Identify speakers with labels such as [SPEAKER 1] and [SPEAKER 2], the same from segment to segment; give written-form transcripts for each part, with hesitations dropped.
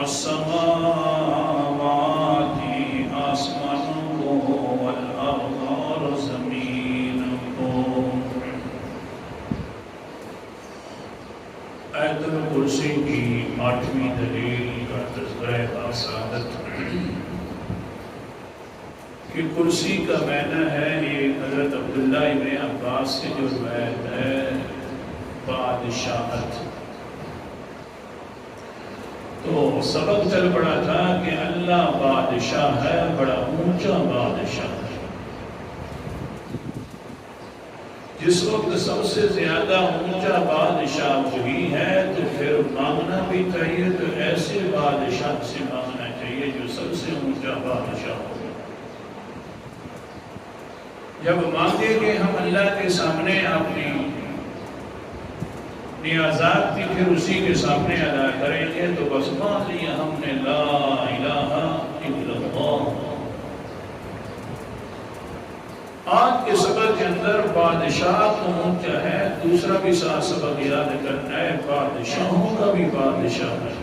[SPEAKER 1] السماوات آسمانوں کو والارض اور زمین کو۔ آیت الکرسی کی 8ویں دلیل کا تذکرہ باسعادت کہ کرسی کا معنی ہے، یہ حضرت عبداللہ ابن عباس سے جو روایت ہے، بادشاہت۔ تو سبق چل پڑا تھا کہ اللہ بادشاہ ہے، بڑا اونچا بادشاہ ہے۔ جس وقت سب سے زیادہ اونچا بادشاہ وہی ہے تو پھر مانگنا بھی چاہیے تو ایسے بادشاہ سے مانگنا چاہیے جو سب سے اونچا بادشاہ ہو۔ جب مانگے کہ ہم اللہ کے سامنے اپنی نیازات بھی پھر اسی کے سامنے ادا کریں گے تو بس مان لیا ہم نے لا الہ الا اللہ۔ آج کے سبق کے اندر بادشاہ تو اونچا ہے، دوسرا بھی سبق یاد کرنا ہے، بادشاہوں کا بھی بادشاہ ہے۔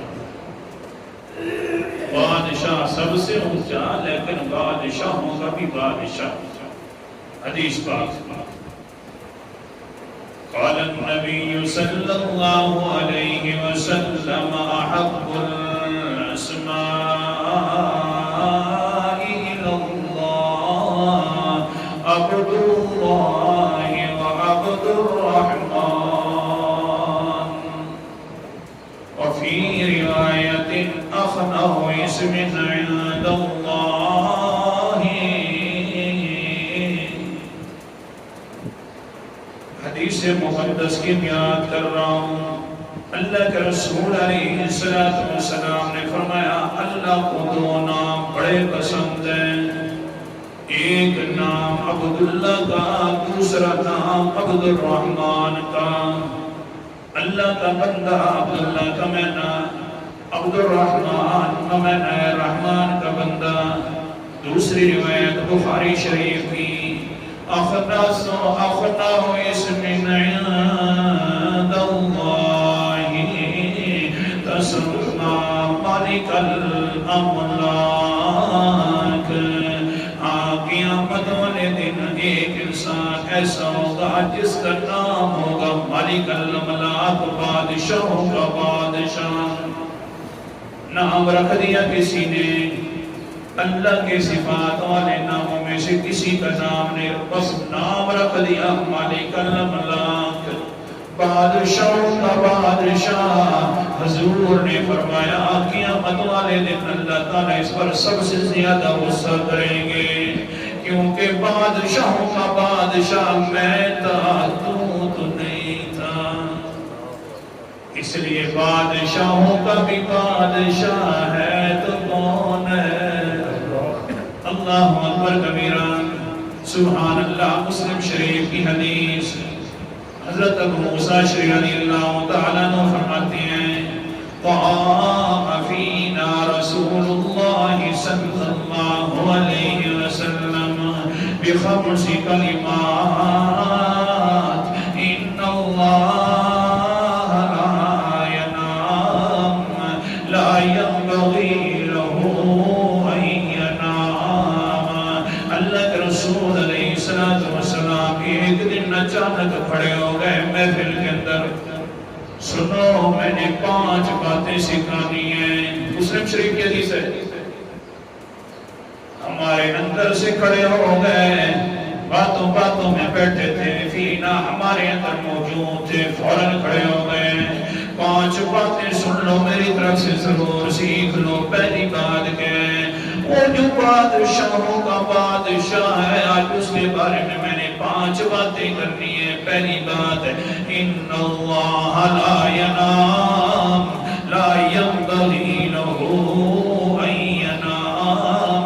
[SPEAKER 1] بادشاہ سب سے اونچا لیکن بادشاہوں کا بھی بادشاہ۔ حدیث پاک قال النبي صلى الله عليه وسلم احب الاسماء الى الله عبد الله وعبد الرحمن، وفي رواية اخنع اسم عند الله۔ حدیث مقدس کی بیان کر رہا ہوں، اللہ کے رسول علیہ السلام نے فرمایا اللہ کو دو نام بڑے پسند ہیں، ایک نام عبداللہ کا، دوسرا نام عبد الرحمن کا۔ اللہ کا بندہ عبداللہ کا معنی، عبد الرحمن کا معنی رحمان کا بندہ۔ دوسری روایت بخاری شریف کی اخنا اسم عند اللہ تسمى مالک الاملاک۔ قیامت والے دن ایک انسان ایسا ہوگا جس کا نام ہوگا مالک الاملاک، بادشاہوں کا بادشاہ۔ نام رکھ دیا کسی نے اللہ کے صفات والے ناموں میں سے کسی کا نام نے، بس نام رکھ دیا مالک الاملاک، بادشاہوں کا بادشاہ۔ حضور نے فرمایا قیامت والے دن اللہ تعالیٰ اس پر سب سے زیادہ غصہ کریں گے، کیونکہ بادشاہوں کا بادشاہ میں تھا، تو نہیں تھا۔ اس لیے بادشاہوں کا بھی بادشاہ ہے تو کون ہے؟ اللہ اکبر کبیرہ، سبحان اللہ۔ مسلم شریف کی حدیث، حضرت ابو موسیٰ شریف رضی اللہ تعالیٰ عنہ فرماتے ہیں قام فینا رسول اللہ صلی اللہ علیہ وسلم بخمس کلمات ان اللہ لا ینام لا ينبغی له ان ینام۔ اللہ کے رسول علیہ السلام ایک دن اچانک کھڑے ہو گئے محفل کے اندر، سنو میں نے 5 باتیں سکھانی ہیں۔ مسلم شریف کی حدیث ہے، ہمارے اندر سے کھڑے ہو گئے، باتوں باتوں میں بیٹھے تھے، فینا ہمارے اندر موجود تھے، فوراً کھڑے ہو گئے، 5 باتیں سن لو میری طرف سے ضرور سیکھ لو۔ پہلی بات کہ وہ جو بادشاہوں کا بادشاہ ہے، آج اس کے بارے میں میں نے 5 باتیں کرنی ہیں۔ پہلی بات ہے ان اللہ لا ینام لا ينبغی له ان ینام۔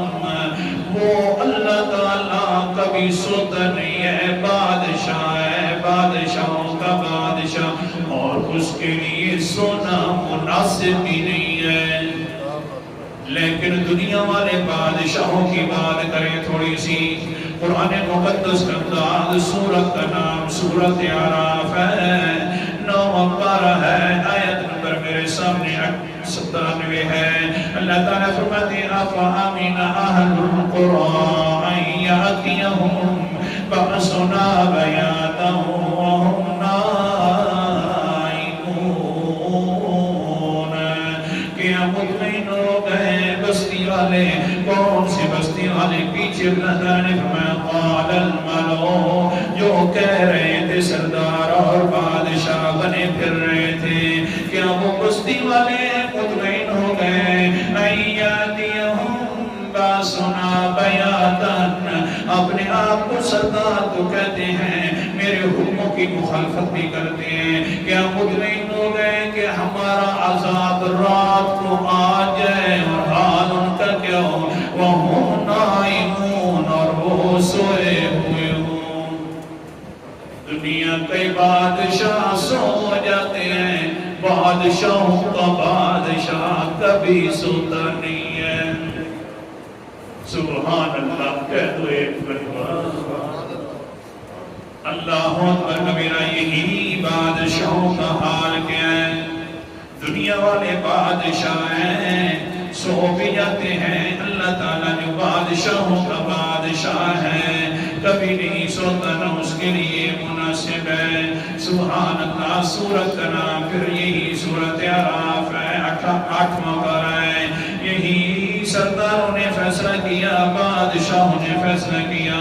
[SPEAKER 1] وہ اللہ تعالیٰ کبھی سوتا نہیں ہے، بادشاہ ہے، بادشاہوں کا بادشاہ، اور اس کے لیے سونا مناسب بھی نہیں ہے۔ لیکن دنیا والے بادشاہوں کی بات کریں تھوڑی سی، قرآن مقدس کا انداز، سورت کا نام سورت اعراف ہے، 9 پارہ ہے، آیت نمبر میرے سامنے 97 ہے۔ اللہ تعالیٰ فرماتے ہیں أَفَأَمِنَ أَهْلُ الْقُرَىٰ أَن يَأْتِيَهُم بَأْسُنَا بَيَاتًا وَهُمْ نَائِمُونَ۔ کیا مطمئن ہو گئے بستی والے؟ کون سی بستی والے؟ پیچھے اللہ تعالیٰ نے فرمایا قَالَ الْمَلَأُ، جو کہہ رہے تھے سردار اور بادشاہ بنے پھر رہے تھے، کیا وہ بستی والے مطمئن ہو گئے؟ أَن يَأْتِيَهُم بَأْسُنَا بَيَاتًا، اپنے آپ کو سردار تو کہتے ہیں، میرے حکموں کی مخالفت بھی کرتے ہیں، کیا مطمئن ہو گئے کہ ہمارا عذاب رات کو آ جائے؟ اور حال ان کا کیا ہو؟ وَهُمْ نَائِمُونَ، اور وہ سوئے ہوئے ہوں۔ دنیا کے بادشاہ سو جاتے ہیں، بادشاہوں کا بادشاہ کبھی سوتا نہیں ہے۔ سبحان اللہ کہہ دو ایک بار، اللہ اکبر کبیرہ۔ یہی بادشاہوں کا حال کیا ہے؟ دنیا والے بادشاہ ہیں، سو بھی جاتے ہیں۔ اللہ تعالیٰ جو بادشاہوں کا بادشاہ ہے کبھی نہیں سوتا، نہ اس کے لیے مناسب ہے۔ سبحان اللہ۔ سورت کا نام پھر یہی سورت اعراف ہے، 8واں پارہ ہے۔ یہی سرداروں نے فیصلہ کیا، بادشاہوں نے فیصلہ کیا۔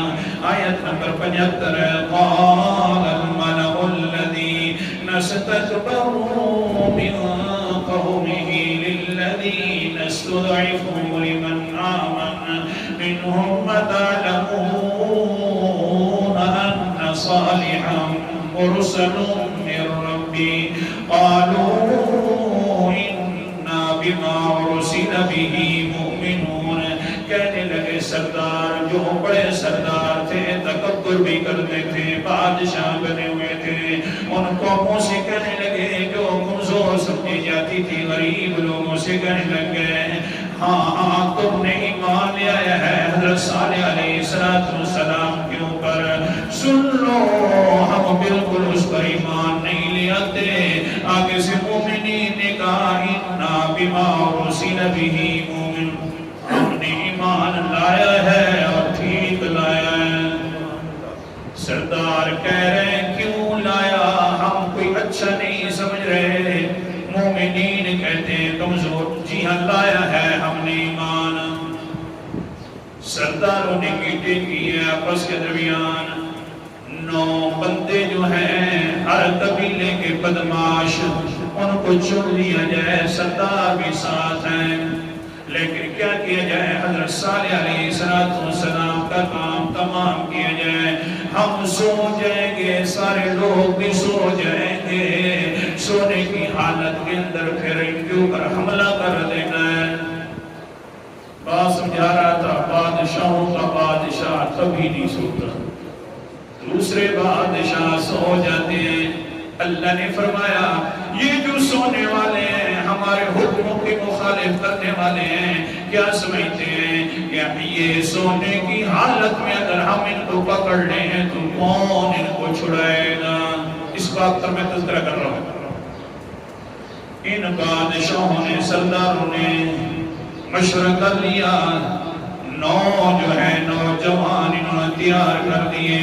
[SPEAKER 1] آیت نمبر 75 ہے، قَالَ الْمَلَأُ الَّذِينَ اسْتَكْبَرُوا مِنْ قَوْمِهِ لِلَّذِينَ اسْتُضْعِفُوا لِمَنْ آمَنَ مِنْهُمْ أَتَعْلَمُونَ أَنَّ صَالِحًا مُرْسَلٌ مِّن رَّبِّهِ قَالُوا إِنَّا بِمَا أُرْسِلَ بِهِ مُؤْمِنُونَ۔ کہنے لگے سردار، جو بڑے سردار تھے، تکبر بھی کرتے تھے، بادشاہ بنے ہوئے تھے، ان قوموں سے کہنے لگے جو کمزور سمجھی جاتی تھی، غریب لوگوں سے کہنے لگے ہاں تم نے ایمان لے آیا ہے حضرت صالح علیہ السلام کے اوپر، سن لو ہم بالکل اس پر ایمان نہیں لے آتے۔ آگے سے مومنین نے کہا اِنَّا بِمَا أُرْسِلَ بِهِ مُؤْمِنُونَ، ہم نے ایمان لایا ہے اور ٹھیک لایا ہے۔ سردار کہہ رہے ہیں کیوں لایا؟ ہم کوئی اچھا نہیں سمجھ رہے۔ مومنین کہتے ہیں کمزور، جی ہاں لایا ہے ہم نے ایمان۔ سرداروں نے میٹنگ کی ہے آپس کے درمیان، 9 بندے جو ہیں ہر قبیلے کے بدماش، ان کو چن لیا جائے، سردار بھی ساتھ ہیں، لیکن کیا کیا جائے؟ حضرت صالح علیہ السلام کا کام تمام کیا جائے۔ ہم سو جائیں گے، سارے لوگ بھی سو جائیں گے، سونے کی حالت کے اندر پھر ان کے اوپر حملہ کر دینا ہے۔ بات سمجھا رہا تھا، بادشاہوں کا بادشاہ کبھی نہیں سوتا، دوسرے بادشاہ سو جاتے ہیں۔ اللہ نے فرمایا یہ جو سونے والے ہیں، ہمارے حکموں کی مخالف کرنے والے ہیں، کیا سمجھتے ہیں کہ یہ سونے کی حالت میں اگر ہم ان کو پکڑ لیں ہیں تو کون ان کو چھڑائے گا؟ اس بات پر میں تذکرہ کر رہا ہوں۔ ان بادشاہوں نے، سرداروں نے مشورہ کر لیا، 9 جو ہے نوجوان انہوں نے تیار کر دیے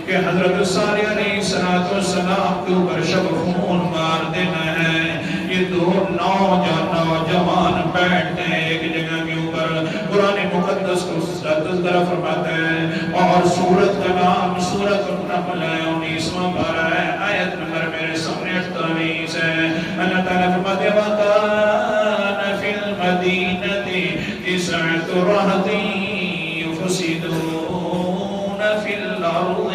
[SPEAKER 1] کہ حضرت صالح علیہ السلام کے اوپر شب خون مار دینا ہے۔ یہ 2 نوجوان بیٹھتے ہیں ایک جگہ کے اوپر، قرآن مقدس کو تذکرہ فرماتا ہے، اور سورت کا نام سورت النمل ہے، 19واں پارہ ہے، آیت نمبر میرے سامنے 48 ہے۔ اللہ تعالیٰ فرماتے ہیں وَكَانَ فِي الْمَدِينَةِ 9 رَهْطٍ يُفْسِدُونَ فِي الْأَرْضِ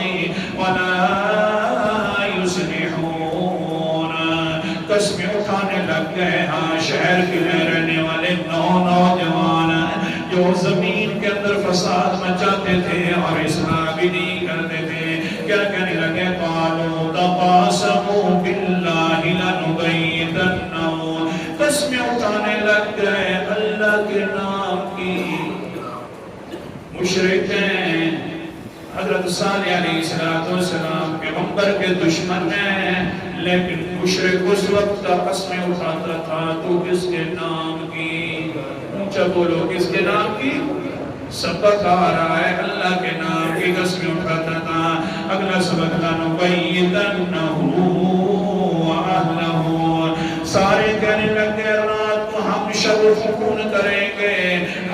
[SPEAKER 1] وَلَا يُصْلِحُونَ۔ قسمیں اٹھانے لگ گئے، ہاں شہر کے رہنے والے 9 نوجوان جو زمین کے اندر فساد مچاتے تھے اور اصلاح بھی نہیں کرتے تھے، کیا کہنے لگے؟ قَالُوا تَقَاسَمُوا بِاللَّهِ لَنُبَيِّتَنَّهُ، قسمیں اٹھانے لگ گئے اللہ کے نام کی۔ مشرکین حضرت صالح علیہ السلام پیغمبر کے دشمن ہیں، لیکن مشرک اس وقت قسمیں اٹھاتا تھا تو کس کے نام کی؟ اونچا بولو، کس کے نام کی؟ سبق آ رہا ہے، اللہ کے نام کی قسمیں اٹھاتا تھا۔ اگلا سبق لَنُبَيِّتَنَّهُ وَأَهْلَهُ، سارے کہنے لگے رات کو ہم شب خون کریں گے،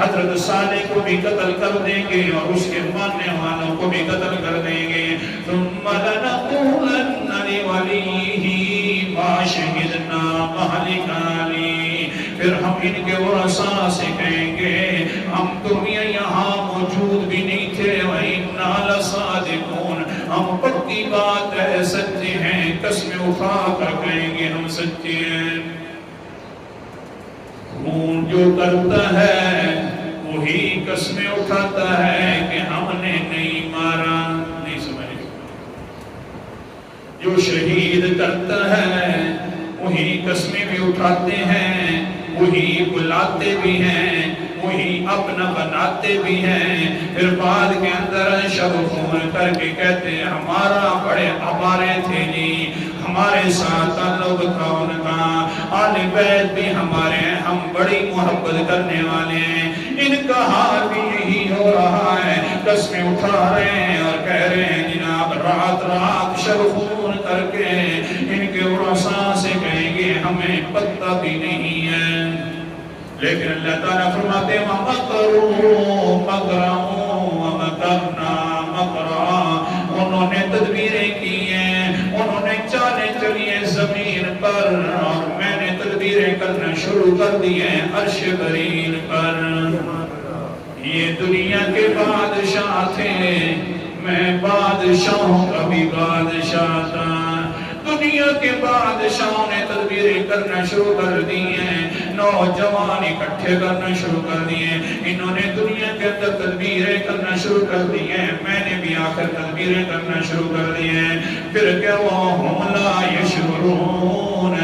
[SPEAKER 1] حضرت صالح کو بھی قتل کر دیں گے اور اس کے ماننے والوں کو بھی قتل کر دیں گے۔ ثُمَّ لَنَقُولَنَّ لِوَلِيِّهِ مَا شَهِدْنَا مَهْلِكَ أَهْلِهِ، پھر ہم ان کے ورثاء سے کہیں گے ہم تم یہاں موجود بھی نہیں تھے، وَإِنَّا لَصَادِقُونَ، ہم پکی بات ہے سچے ہیں، قسمیں اٹھا کر کہیں گے ہم سچے ہیں۔ خون جو کرتا ہے وہی قسمیں اٹھاتا ہے کہ ہم نے نہیں مارا، نہیں سمجھے؟ جو شہید کرتا ہے وہی قسمیں بھی اٹھاتے ہیں، وہی بلاتے بھی ہیں، وہی اپنا بناتے بھی ہیں، پھر بعد کے اندر شب خون کر کے کہتے ہیں ہمارا بڑے ہمارے تھے جی، ہمارے ساتھ تعلق تھا ان کا، آل بیت بھی ہمارے ہیں، ہم بڑی محبت کرنے والے ہیں۔ ان کا حال بھی یہی ہو رہا ہے، قسمیں اٹھا رہے ہیں اور کہہ رہے ہیں جناب رات رات شب خون کر کے ان کے ورثاء سے کہیں گے ہمیں پتہ بھی نہیں ہے۔ لیکن اللہ تعالیٰ فرماتے ہیں وَمَكَرُوا مَكْرًا وَمَكَرْنَا مَكْرًا، انہوں نے تدبیریں کی ہیں، انہوں نے چالیں چلی ہیں زمین پر، اور میں نے تدبیریں کرنا شروع کر دی ہیں عرش برین پر۔ یہ دنیا کے بادشاہ تھے، میں بادشاہوں کا بھی بادشاہ تھا۔ دنیا کے بادشاہوں نے تدبیریں کرنا شروع کر دی ہیں، نوجوان اکٹھے کرنا شروع کر دیے، انہوں نے دنیا کے اندر تدبیریں کرنا شروع کر دی ہیں، میں نے بھی آخر تدبیریں کرنا شروع کر دی ہیں۔ پھر کیا وَهُمْ لَا يَشْعُرُونَ،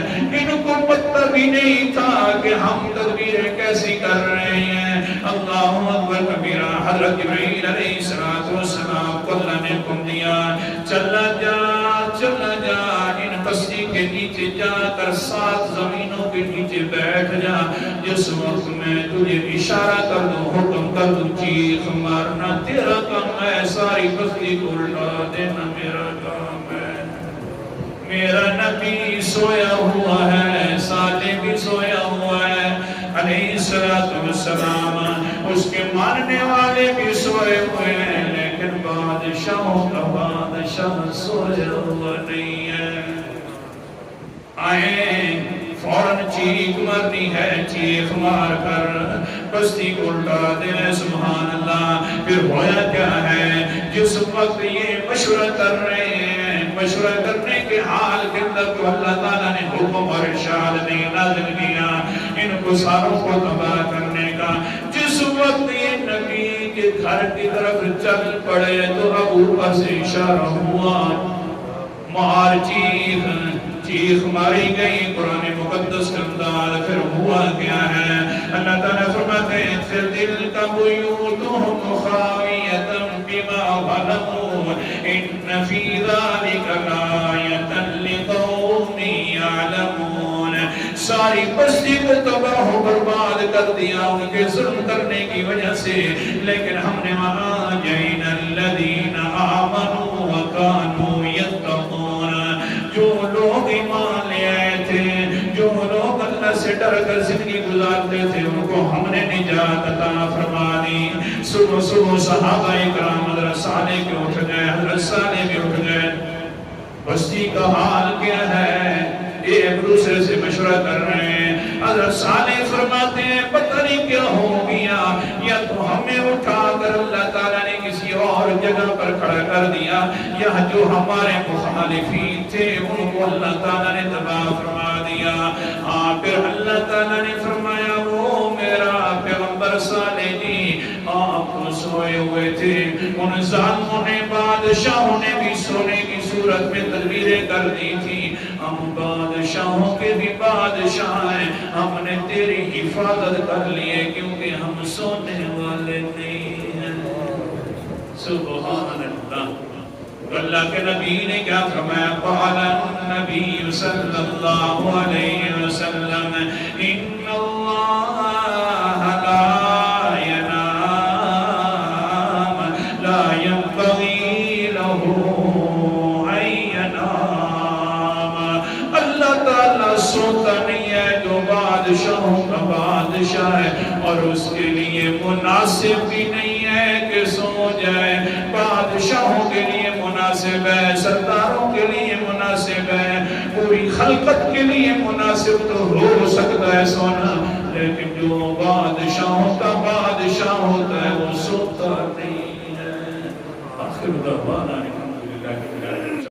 [SPEAKER 1] ان کو پتہ بھی نہیں تھا کہ ہم تدبیریں کیسی کر رہے ہیں۔ اللہ اکبر کبیرہ، حضرت جبرائیل علیہ السلام کو اللہ نے حکم دیا چلا جا چلا جا، ان کشتی کے نیچے جا کر 7 زمینوں کے نیچے بیٹھ جا، جس وقت میں تجھے اشارہ کر دوں حکم کر دوں چیخ مارنا تیرا کام ہے، ساری کشتی کو الٹا دینا میرا کام ہے۔ میرا نبی سویا ہوا ہے، صالح بھی سویا ہوا ہے علیہ السلام، اس کے ماننے والے بھی سوئے ہوئے ہیں، لیکن بادشاہوں کا بادشاہ سویا ہوا نہیں ہے۔ آئیں فوراً چیخ مارنی ہے، چیخ مار کر کشتی کو الٹا دیں، سبحان اللہ۔ پھر ہویا کیا ہے، جس وقت یہ مشورہ کر رہے ہیں، مشورہ کرنے کے حال کے اندر تو اللہ تعالیٰ نے حکم اور ارشاد نہیں نازل کیا ان کو ساروں کو تباہ کرنے کا۔ جس وقت یہ نبی کے گھر کی طرف چل پڑے تو ابو پر سے اشارہ ہوا، مار چیخ ماری گئی قرآن مقدس کے اندر۔ پھر ہوا کیا ہے، اللہ تعالیٰ فرماتے ہیں تِلْكَ بُيُوتُهُمْ خَاوِيَةً بِمَا ظَلَمُوا إِنَّ فِي ذَلِكَ لَآيَةً لِقَوْمٍ يَعْلَمُونَ، ساری بستی کو تباہ و برباد کر دیا ان کے ظلم کرنے کی وجہ سے، لیکن ہم نے وَآجَيْنَا الَّذِينَ آمَنُوا وَكَانُوا يَتَّقُونَ، جو لوگ ایمان لے آئے تھے، جو لوگ اللہ سے ڈر کر زندگی گزارتے تھے، ان کو ہم نے نجات عطا فرما دی۔ صبح صبح صحابہ اکرام حضرت صالح کے اٹھ گئے، حضرت صالح بھی اٹھ گئے، بستی کا حال کیا ہے، ایک دوسرے سے مشورہ کر رہے ہیں۔ حضرت صالح فرماتے ہیں پتہ نہیں کیا ہو گیا، یا تو ہمیں اٹھا کر اللہ تعالیٰ نے کسی اور جگہ پر کھڑا کر دیا، یا جو ہمارے مخالفین تھے ان کو اللہ تعالیٰ نے تباہ فرما دیا۔ پھر اللہ تعالیٰ نے فرمایا وہ میرا پیغمبر صالح جی آپ سوئے ہوئے تھے، ان ظالموں نے بادشاہوں نے بھی سونے کی صورت میں تدبیریں کر دی تھی، ہم بادشاہوں کے بھی بادشاہ ہیں، ہم نے تیری حفاظت کر لیے کیونکہ ہم سونے والے نہیں ہیں۔ سبحان اللہ۔ اللہ کے نبی نے کیا فرمایا؟ قال النبی صلی اللہ علیہ وسلم ان اللہ لا ینام لا ينبغی له ان ینام. اللہ تعالیٰ سوتا نہیں ہے جو بادشاہوں کا بادشاہ ہے، اور اس کے لیے مناسب بھی نہیں ہے کہ سو جائے. بادشاہوں کے لیے مناسب ہے، سرداروں کے لیے مناسب ہے، پوری خلقت کے لیے مناسب تو ہو سکتا ہے سونا، لیکن جو بادشاہوں کا بادشاہ ہوتا ہے وہ سوتا نہیں ہے. آخر دعوانا